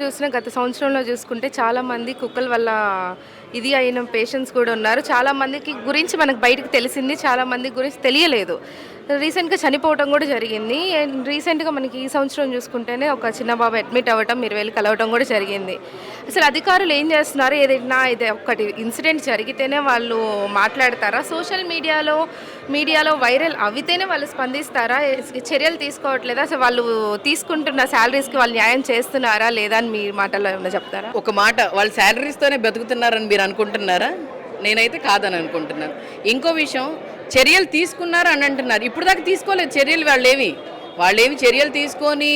చూసిన గత సంవత్సరంలో చూసుకుంటే చాలామంది కుక్కల వల్ల ఇది అయిన పేషెంట్స్ కూడా ఉన్నారు. చాలామందికి గురించి మనకు బయటకు తెలిసింది. చాలామంది గురించి తెలియలేదు. రీసెంట్‌గా చనిపోవటం కూడా జరిగింది. అండ్ రీసెంట్‌గా మనకి ఈ సంవత్సరం చూసుకుంటేనే ఒక చిన్న బాబు అడ్మిట్ అవ్వటం, మీరు వెళ్లి కలవటం కూడా జరిగింది. అసలు అధికారులు ఏం చేస్తున్నారు? ఏదైనా ఇది ఒకటి ఇన్సిడెంట్ జరిగితేనే వాళ్ళు మాట్లాడతారా? సోషల్ మీడియాలో వైరల్ అవితేనే వాళ్ళు స్పందిస్తారా? చర్యలు తీసుకోవట్లేదా? అసలు వాళ్ళు తీసుకుంటున్న సాలరీస్‌కి వాళ్ళు న్యాయం చేస్తున్నారా లేదా అని మీ మాటల్లో ఏమైనా చెప్తారా? ఒక మాట, వాళ్ళు శాలరీస్తోనే బతుకుతున్నారని మీరు అనుకుంటున్నారా? నేనైతే కాదని అనుకుంటున్నాను. ఇంకో విషయం, చర్యలు తీసుకున్నారు అని అంటున్నారు. ఇప్పుడు దాకా తీసుకోలేదు చర్యలు. వాళ్ళేమి చర్యలు తీసుకొని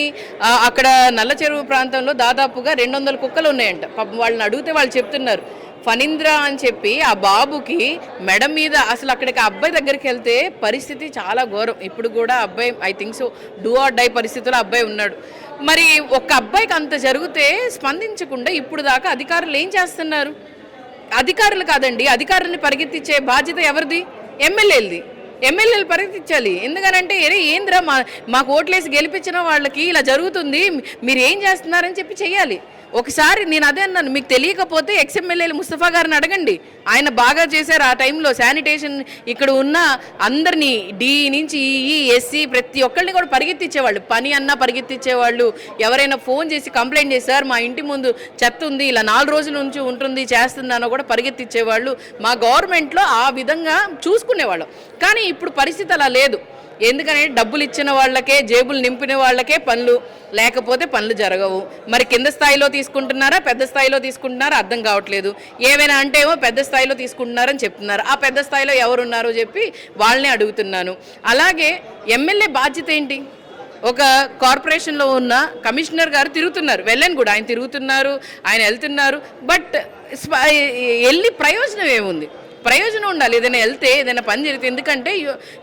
అక్కడ నల్ల చెరువు ప్రాంతంలో దాదాపుగా 200 కుక్కలు ఉన్నాయంట. పాపం వాళ్ళని అడిగితే వాళ్ళు చెప్తున్నారు, ఫణీంద్ర అని చెప్పి ఆ బాబుకి మెడ మీద అసలు అక్కడికి ఆ అబ్బాయి దగ్గరికి వెళ్తే పరిస్థితి చాలా ఘోరం. ఇప్పుడు కూడా అబ్బాయి I think so do or die పరిస్థితిలో అబ్బాయి ఉన్నాడు. మరి ఒక్క అబ్బాయికి అంత జరిగితే స్పందించకుండా ఇప్పుడు దాకా అధికారులు ఏం చేస్తున్నారు? అధికారులు కాదండి, అధికారులని పరిగెత్తించే బాధ్యత ఎవరిది? ఎమ్మెల్యేలు పరిగెత్తించాలి. ఎందుకనంటే ఏంద్రా మాకు ఓట్లేసి గెలిపించిన వాళ్ళకి ఇలా జరుగుతుంది, మీరు ఏం చేస్తున్నారని చెప్పి చెయ్యాలి. ఒకసారి నేను అదే అన్నాను, మీకు తెలియకపోతే ఎక్స్ఎమ్మెల్యేలు ముస్తఫా గారిని అడగండి. ఆయన బాగా చేశారు ఆ టైంలో. శానిటేషన్ ఇక్కడ ఉన్న అందరినీ డి నుంచి ఈ ఎస్సీ ప్రతి ఒక్కరిని కూడా పరిగెత్తించేవాళ్ళు. పని అన్నా పరిగెత్తించేవాళ్ళు. ఎవరైనా ఫోన్ చేసి కంప్లైంట్ చేశారు, మా ఇంటి ముందు చెత్త ఉంది, ఇలా 4 రోజుల నుంచి ఉంటుంది చేస్తుందనో కూడా పరిగెత్తించేవాళ్ళు. మా గవర్నమెంట్లో ఆ విధంగా చూసుకునేవాళ్ళం. కానీ ఇప్పుడు పరిస్థితి అలా లేదు. ఎందుకంటే డబ్బులు ఇచ్చిన వాళ్ళకే, జేబులు నింపిన వాళ్ళకే పనులు, లేకపోతే పనులు జరగవు. మరి కింద స్థాయిలో తీసుకుంటున్నారా, పెద్ద స్థాయిలో తీసుకుంటున్నారా అర్థం కావట్లేదు. ఏమైనా అంటే ఏమో పెద్ద స్థాయిలో తీసుకుంటున్నారని చెప్తున్నారు. ఆ పెద్ద స్థాయిలో ఎవరున్నారో చెప్పి వాళ్ళని అడుగుతున్నాను. అలాగే ఎమ్మెల్యే బాధ్యత ఏంటి? ఒక కార్పొరేషన్లో ఉన్న కమిషనర్ గారు తిరుగుతున్నారు, వెళ్ళని కూడా ఆయన తిరుగుతున్నారు, ఆయన వెళ్తున్నారు. బట్ వెళ్ళి ప్రయోజనం ఏముంది? ప్రయోజనం ఉండాలి. ఏదైనా వెళ్తే, ఏదైనా పని జరిగితే. ఎందుకంటే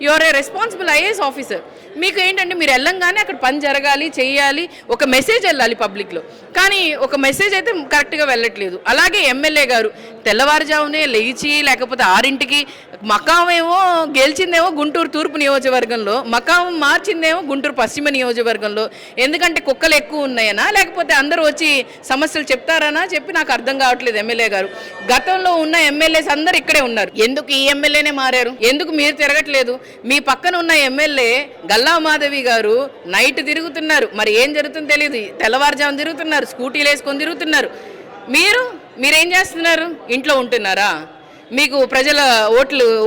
you are a responsible IAS officer. మీకు ఏంటంటే మీరు వెళ్ళంగానే అక్కడ పని జరగాలి, చేయాలి, ఒక మెసేజ్ వెళ్ళాలి పబ్లిక్లో. కానీ ఒక మెసేజ్ అయితే కరెక్ట్గా వెళ్ళట్లేదు. అలాగే ఎమ్మెల్యే గారు తెల్లవారుజామునే లేచి, లేకపోతే 6ంటికి మకామేమో గెలిచిందేమో గుంటూరు తూర్పు నియోజకవర్గంలో, మకాం మార్చిందేమో గుంటూరు పశ్చిమ నియోజకవర్గంలో. ఎందుకంటే కుక్కలు ఎక్కువ ఉన్నాయనా, లేకపోతే అందరూ వచ్చి సమస్యలు చెప్తారనా చెప్పి నాకు అర్థం కావట్లేదు. ఎమ్మెల్యే గారు గతంలో ఉన్న ఎమ్మెల్యేస్ అందరూ ఇక్కడే ఉన్నారు. ఎందుకు ఈ ఎమ్మెల్యేనే మారారు? ఎందుకు మీరు తిరగట్లేదు? మీ పక్కన ఉన్న ఎమ్మెల్యే గల్లా మాధవి గారు నైట్ తిరుగుతున్నారు. మరి ఏం జరుగుతుందో తెలియదు. తెల్లవారుజాము తిరుగుతున్నారు, స్కూటీలు వేసుకొని తిరుగుతున్నారు. మీరేం చేస్తున్నారు? ఇంట్లో ఉంటున్నారా? మీకు ప్రజల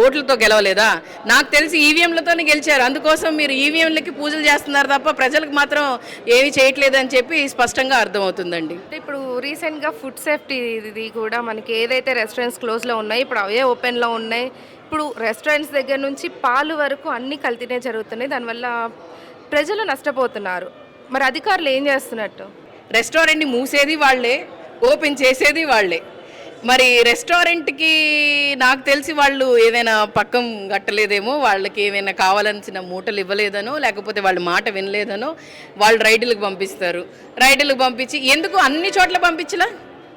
ఓట్లతో గెలవలేదా? నాకు తెలిసి ఈవీఎంలతోనే గెలిచారు. అందుకోసం మీరు ఈవీఎంలకి పూజలు చేస్తున్నారు తప్ప ప్రజలకు మాత్రం ఏమీ చేయట్లేదని చెప్పి స్పష్టంగా అర్థమవుతుందండి. ఇప్పుడు రీసెంట్గా ఫుడ్ సేఫ్టీ ఇది కూడా మనకి ఏదైతే రెస్టారెంట్స్ క్లోజ్లో ఉన్నాయి, ఇప్పుడు అవే ఓపెన్లో ఉన్నాయి. ఇప్పుడు రెస్టారెంట్స్ దగ్గర నుంచి పాలు వరకు అన్నీ కల్తీనే జరుగుతున్నాయి. దానివల్ల ప్రజలు నష్టపోతున్నారు. మరి అధికారులు ఏం చేస్తున్నట్టు? రెస్టారెంట్ని మూసేది వాళ్ళే, ఓపెన్ చేసేది వాళ్ళే. మరి రెస్టారెంట్కి నాకు తెలిసి వాళ్ళు ఏదైనా పక్కం కట్టలేదేమో, వాళ్ళకి ఏమైనా కావాల్సిన మూటలు ఇవ్వలేదనో, లేకపోతే వాళ్ళ మాట వినలేదనో వాళ్ళు రైతులకు పంపిస్తారు. రైతులకు పంపించి ఎందుకు అన్ని చోట్ల పంపించలా?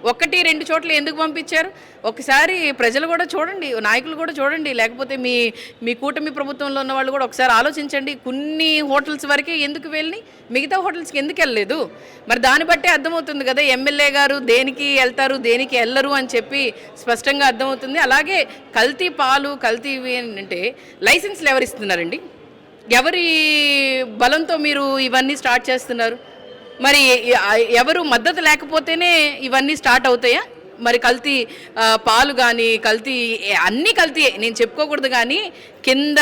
1-2 చోట్ల ఎందుకు పంపించారు? ఒకసారి ప్రజలు కూడా చూడండి, నాయకులు కూడా చూడండి, లేకపోతే మీ కూటమి ప్రభుత్వంలో ఉన్న వాళ్ళు కూడా ఒకసారి ఆలోచించండి. కొన్ని హోటల్స్ వరకే ఎందుకు వెళ్ళి, మిగతా హోటల్స్కి ఎందుకు వెళ్ళలేదు? మరి దాన్ని బట్టే అర్థమవుతుంది కదా ఎమ్మెల్యే గారు దేనికి వెళ్తారు, దేనికి వెళ్ళరు అని చెప్పి స్పష్టంగా అర్థమవుతుంది. అలాగే కల్తీ పాలు, కల్తీ అంటే లైసెన్స్లు ఎవరు ఇస్తున్నారండి? ఎవరి బలంతో మీరు ఇవన్నీ స్టార్ట్ చేస్తున్నారు? మరి ఎవరు మద్దతు లేకపోతేనే ఇవన్నీ స్టార్ట్ అవుతాయా? మరి కల్తీ పాలు కానీ, కల్తీ అన్నీ కల్తీయే, నేను చెప్పుకోకూడదు. కానీ కింద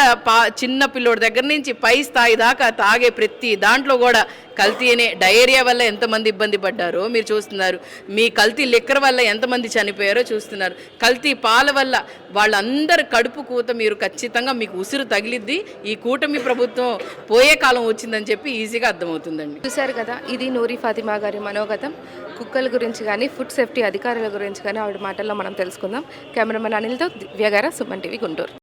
చిన్న పిల్లోడి దగ్గర నుంచి పై స్థాయి దాకా తాగే ప్రతి దాంట్లో కూడా కల్తీనే. డయేరియా వల్ల ఎంతమంది ఇబ్బంది పడ్డారో మీరు చూస్తున్నారు. మీ కల్తీ లిక్కర్ వల్ల ఎంతమంది చనిపోయారో చూస్తున్నారు. కల్తీ పాల వల్ల వాళ్ళందరు కడుపు కూత మీరు ఖచ్చితంగా మీకు ఉసురు తగిలిద్ది. ఈ కూటమి ప్రభుత్వం పోయే కాలం వచ్చిందని చెప్పి ఈజీగా అర్థమవుతుందండి. చూశారు కదా, ఇది నూరి ఫాతిమా గారి మనోగతం. కుక్కల గురించి కానీ, ఫుడ్ సేఫ్టీ అధికారుల గురించి కానీ ఆవిడ మాటల్లో మనం తెలుసుకుందాం. కెమెరామెన్ అనిల్తో దివ్య గారు, సుమన్ టీవీ, గుంటూరు.